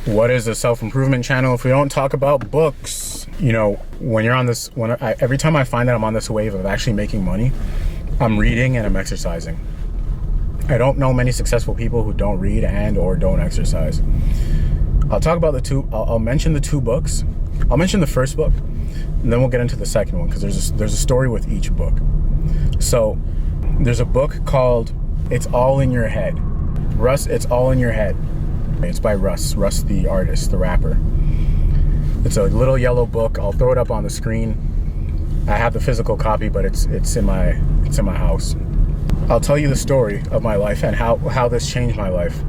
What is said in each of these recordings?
What is a self-improvement channel if we don't talk about books? You know, when you're on this, every time I find that I'm on this wave of actually making money, I'm reading and I'm exercising. I don't know many successful people who don't read and or don't exercise. I'll talk about the two. I'll mention the two books. I'll mention the first book, and then we'll get into the second one because there's a story with each book. So there's a book called "It's All in Your Head." Russ, It's All in Your Head. It's by Russ the artist, the rapper. It's a little yellow book. I'll throw it up on the screen. I have the physical copy, but it's in my house. I'll tell you the story of my life and how this changed my life,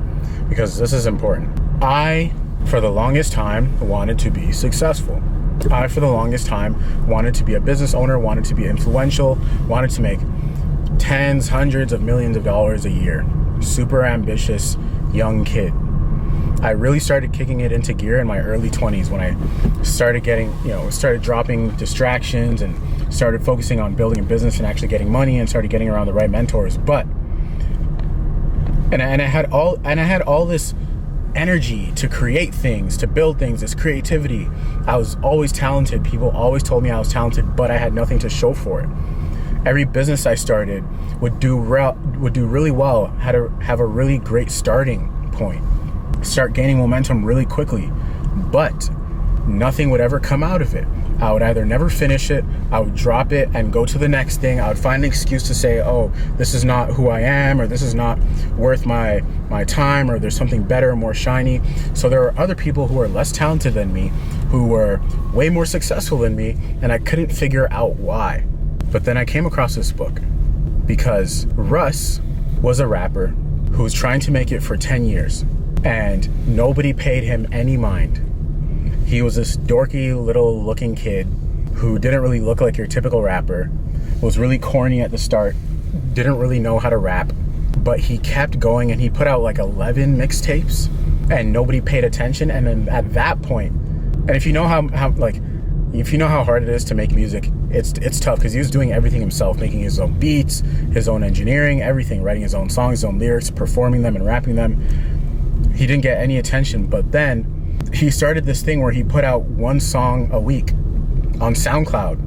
because this is important. I, for the longest time, wanted to be successful. I, for the longest time, wanted to be a business owner, wanted to be influential, wanted to make tens, hundreds of millions of dollars a year. Super ambitious young kid. I really started kicking it into gear in my early 20s when I started started dropping distractions and started focusing on building a business and actually getting money and started getting around the right mentors. And I had all this energy to create things, to build things, this creativity. I was always talented. People always told me I was talented, but I had nothing to show for it. Every business I started would do really well, had to have a really great starting point, start gaining momentum really quickly, but nothing would ever come out of it. I would either never finish it, I would drop it and go to the next thing. I would find an excuse to say, oh, this is not who I am, or this is not worth my time, or there's something better, more shiny. So there are other people who are less talented than me, who were way more successful than me, and I couldn't figure out why. But then I came across this book because Russ was a rapper who was trying to make it for 10 years and nobody paid him any mind. He was this dorky little looking kid who didn't really look like your typical rapper, was really corny at the start, didn't really know how to rap, but he kept going and he put out like 11 mixtapes and nobody paid attention. And then at that point, and if you know how hard it is to make music, it's tough because he was doing everything himself, making his own beats, his own engineering, everything, writing his own songs, his own lyrics, performing them and rapping them. He didn't get any attention, but then he started this thing where he put out one song a week on SoundCloud.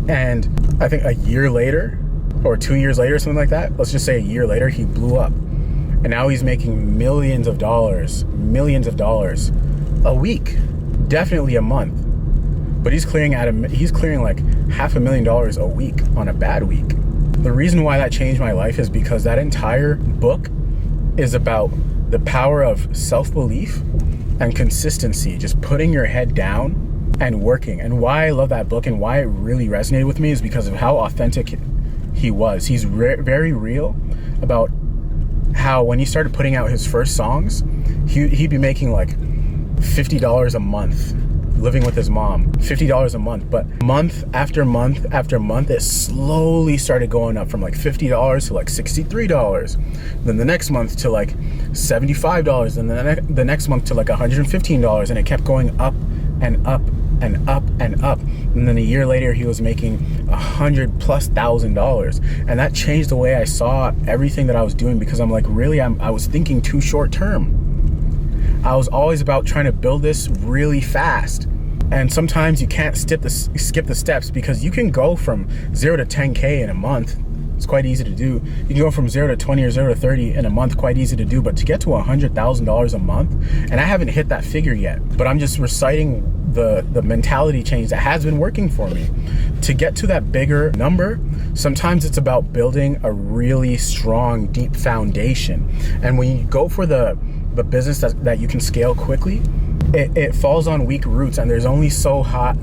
And I think a year later, or 2 years later, something like that, let's just say a year later, he blew up. And now he's making millions of dollars a week, definitely a month. But he's clearing like $500,000 a week on a bad week. The reason why that changed my life is because that entire book is about the power of self-belief and consistency, just putting your head down and working. And why I love that book and why it really resonated with me is because of how authentic he was. He's very real about how when he started putting out his first songs, he'd be making like $50 a month, living with his mom, $50 a month. But month after month after month, it slowly started going up from like $50 to like $63. Then the next month to like $75, and then the next month to like $115, and it kept going up and up and up and up. And then a year later, he was making $100,000+. And that changed the way I saw everything that I was doing, because I'm like, really, I was thinking too short term. I was always about trying to build this really fast. And sometimes you can't skip the steps, because you can go from 0 to 10K in a month. It's quite easy to do. You can go from 0 to 20 or 0 to 30 in a month, quite easy to do. But to get to $100,000 a month, and I haven't hit that figure yet, but I'm just reciting the mentality change that has been working for me. To get to that bigger number, sometimes it's about building a really strong, deep foundation. And when you go for the business that you can scale quickly, it falls on weak roots, and there's only so high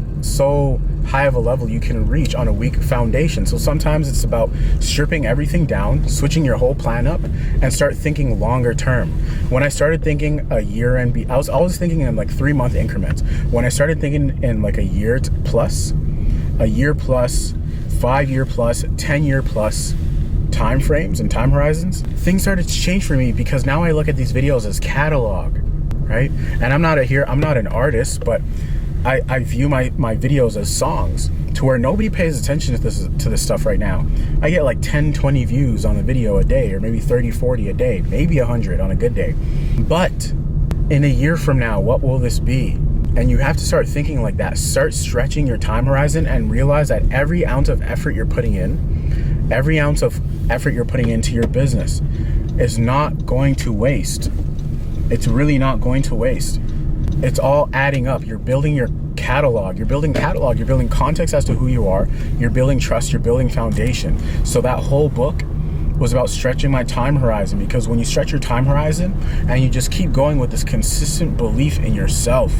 of a level you can reach on a weak foundation. So sometimes it's about stripping everything down, switching your whole plan up, and start thinking longer term. When I started thinking a year I was always thinking in like 3-month increments. When I started thinking in like a year plus, 5-year plus, 10-year plus time frames and time horizons, things started to change for me, because now I look at these videos as catalog, right? And I'm not an artist, but I view my videos as songs, to where nobody pays attention to this stuff right now. I get like 10, 20 views on a video a day, or maybe 30, 40 a day, maybe 100 on a good day. But in a year from now, what will this be? And you have to start thinking like that. Start stretching your time horizon and realize that every ounce of effort you're putting in, every ounce of effort you're putting into your business is not going to waste. It's really not going to waste. It's all adding up. You're building your catalog. You're building context as to who you are. You're building trust. You're building foundation. So that whole book was about stretching my time horizon, because when you stretch your time horizon and you just keep going with this consistent belief in yourself,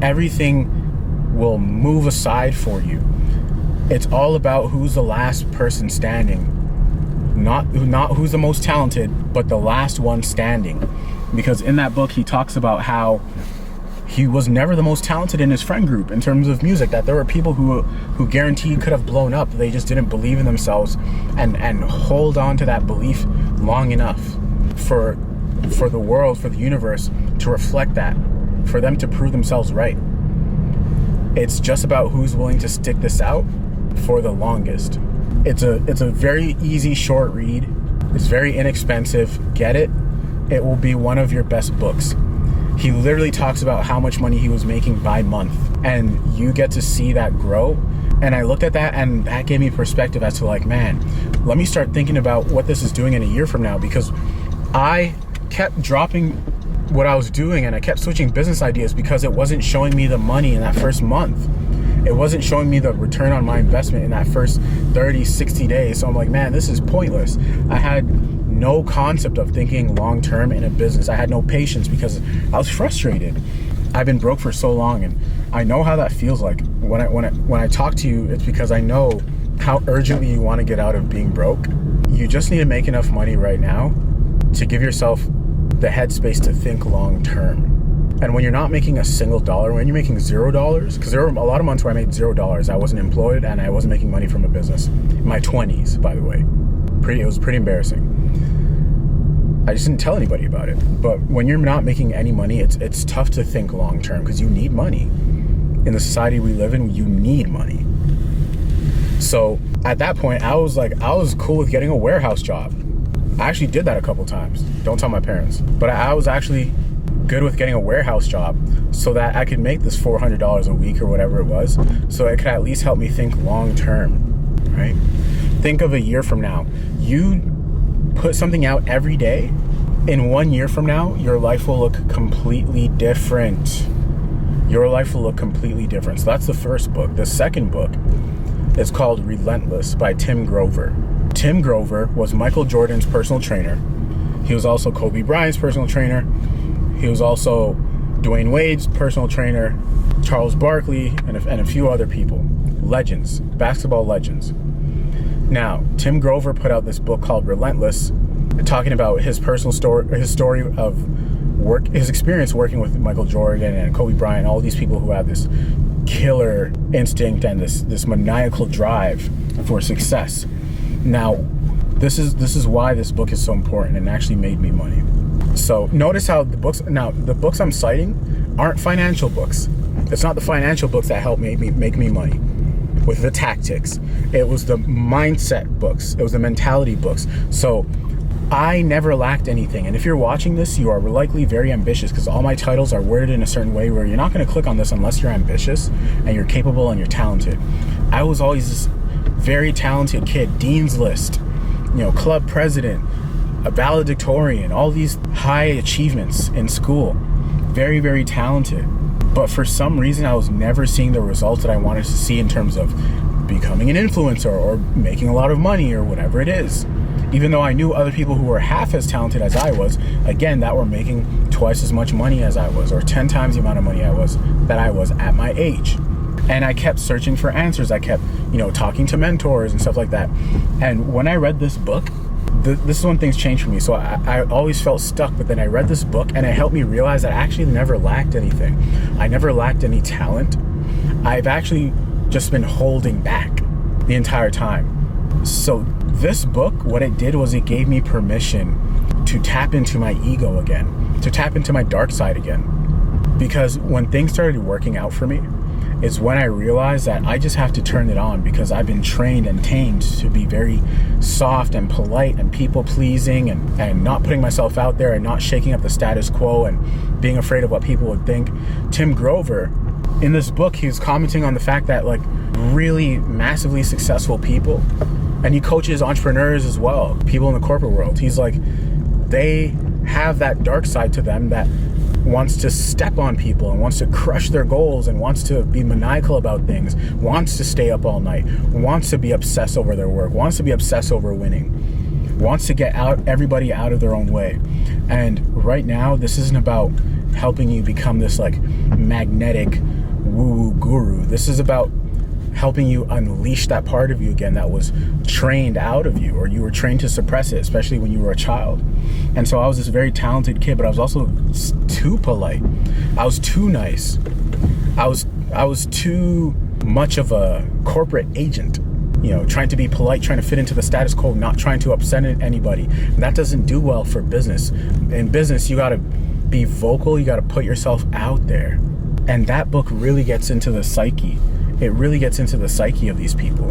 everything will move aside for you. It's all about who's the last person standing. Not who's the most talented, but the last one standing. Because in that book, he talks about how he was never the most talented in his friend group in terms of music, that there were people who guaranteed could have blown up. They just didn't believe in themselves and hold on to that belief long enough for the world, for the universe to reflect that, for them to prove themselves right. It's just about who's willing to stick this out for the longest. It's a very easy, short read. It's very inexpensive. Get it. It will be one of your best books. He literally talks about how much money he was making by month, and you get to see that grow. And I looked at that, and that gave me perspective as to like, man, let me start thinking about what this is doing in a year from now, because I kept dropping what I was doing and I kept switching business ideas because it wasn't showing me the money in that first month. It wasn't showing me the return on my investment in that first 30, 60 days. So I'm like, man, this is pointless. I had no concept of thinking long-term in a business. I had no patience because I was frustrated. I've been broke for so long, and I know how that feels like. When I talk to you, it's because I know how urgently you want to get out of being broke. You just need to make enough money right now to give yourself the headspace to think long-term. And when you're not making a single dollar, when you're making $0, because there were a lot of months where I made $0. I wasn't employed and I wasn't making money from a business. In my 20s, by the way. It was pretty embarrassing. I just didn't tell anybody about it. But when you're not making any money, it's tough to think long term, because you need money. In the society we live in, you need money. So at that point, I was cool with getting a warehouse job. I actually did that a couple times. Don't tell my parents. But I was actually good with getting a warehouse job so that I could make this $400 a week or whatever it was, so it could at least help me think long term, right? Think of a year from now. You put something out every day. In 1 year from now, your life will look completely different. Your life will look completely different. So that's the first book. The second book is called Relentless by Tim Grover. Tim Grover was Michael Jordan's personal trainer. He was also Kobe Bryant's personal trainer. He was also Dwayne Wade's personal trainer, Charles Barkley, and a few other people. Legends, basketball legends. Now, Tim Grover put out this book called Relentless, talking about his personal story, his story of work, his experience working with Michael Jordan and Kobe Bryant, all these people who have this killer instinct and this maniacal drive for success. Now, this is why this book is so important and actually made me money. So notice how the books I'm citing aren't financial books. It's not the financial books that help make me money with the tactics. It was the mindset books. It was the mentality books. So I never lacked anything. And if you're watching this, you are likely very ambitious, because all my titles are worded in a certain way where you're not going to click on this unless you're ambitious and you're capable and you're talented. I was always this very talented kid, Dean's List, club president, a valedictorian, all these high achievements in school. Very, very talented. But for some reason, I was never seeing the results that I wanted to see in terms of becoming an influencer or making a lot of money or whatever it is. Even though I knew other people who were half as talented as I was, again, that were making twice as much money as I was, or 10 times the amount of money I was at my age. And I kept searching for answers. I kept, talking to mentors and stuff like that. And when I read this book, this is when things changed for me. So I always felt stuck, but then I read this book and it helped me realize that I actually never lacked anything. I never lacked any talent. I've actually just been holding back the entire time. So this book, what it did was it gave me permission to tap into my ego again, to tap into my dark side again. Because when things started working out for me is when I realized that I just have to turn it on, because I've been trained and tamed to be very soft and polite and people pleasing, and not putting myself out there and not shaking up the status quo and being afraid of what people would think. Tim Grover, in this book, he was commenting on the fact that like really massively successful people, and he coaches entrepreneurs as well, people in the corporate world. He's like, they have that dark side to them that wants to step on people and wants to crush their goals and wants to be maniacal about things, wants to stay up all night, wants to be obsessed over their work, wants to be obsessed over winning, wants to get everybody out of their own way. And right now, this isn't about helping you become this like magnetic woo-woo guru. This is about helping you unleash that part of you again that was trained out of you, or you were trained to suppress it, especially when you were a child. And so I was this very talented kid, but I was also too polite. I was too nice. I was too much of a corporate agent, you know, trying to be polite, trying to fit into the status quo, not trying to upset anybody. And that doesn't do well for business. In business, you got to be vocal, you got to put yourself out there. And that book really gets into the psyche. It really gets into the psyche of these people.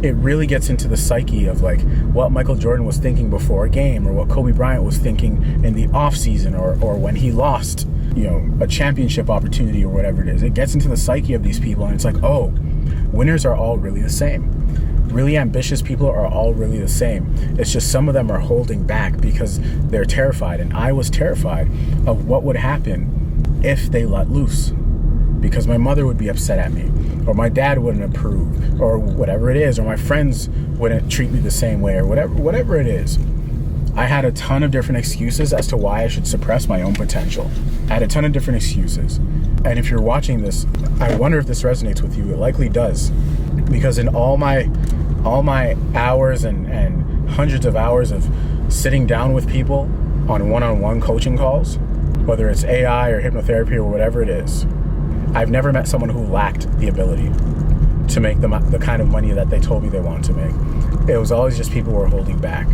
It really gets into the psyche of like what Michael Jordan was thinking before a game, or what Kobe Bryant was thinking in the off season, or when he lost, you know, a championship opportunity or whatever it is. It gets into the psyche of these people, and it's like, oh, winners are all really the same. Really ambitious people are all really the same. It's just some of them are holding back because they're terrified. And I was terrified of what would happen if they let loose, because my mother would be upset at me, or my dad wouldn't approve, or whatever it is, or my friends wouldn't treat me the same way, or whatever it is. I had a ton of different excuses as to why I should suppress my own potential. I had a ton of different excuses. And if you're watching this, I wonder if this resonates with you. It likely does, because in all my hours and hundreds of hours of sitting down with people on one-on-one coaching calls, whether it's AI or hypnotherapy or whatever it is, I've never met someone who lacked the ability to make the kind of money that they told me they wanted to make. It was always just people who were holding back.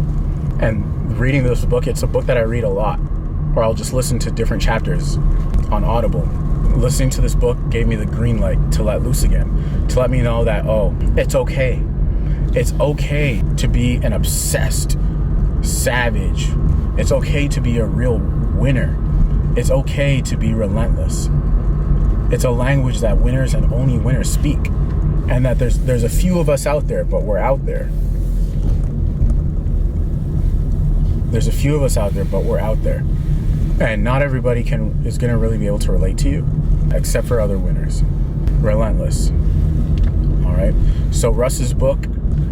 And reading this book, it's a book that I read a lot, or I'll just listen to different chapters on Audible. Listening to this book gave me the green light to let loose again, to let me know that, oh, it's okay. It's okay to be an obsessed savage. It's okay to be a real winner. It's okay to be relentless. It's a language that winners and only winners speak, and that there's a few of us out there, but we're out there. There's a few of us out there, but we're out there. And not everybody is going to really be able to relate to you, except for other winners. Relentless. All right? So Russ's book,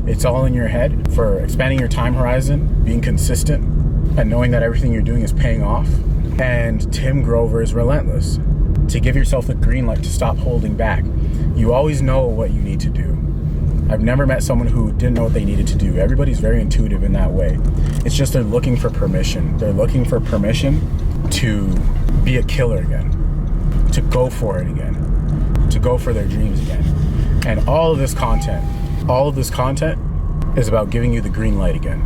it's all in your head for expanding your time horizon, being consistent, and knowing that everything you're doing is paying off. And Tim Grover is Relentless, to give yourself the green light to stop holding back. You always know what you need to do. I've never met someone who didn't know what they needed to do. Everybody's very intuitive in that way. It's just they're looking for permission. They're looking for permission to be a killer again, to go for it again, to go for their dreams again. And all of this content is about giving you the green light again.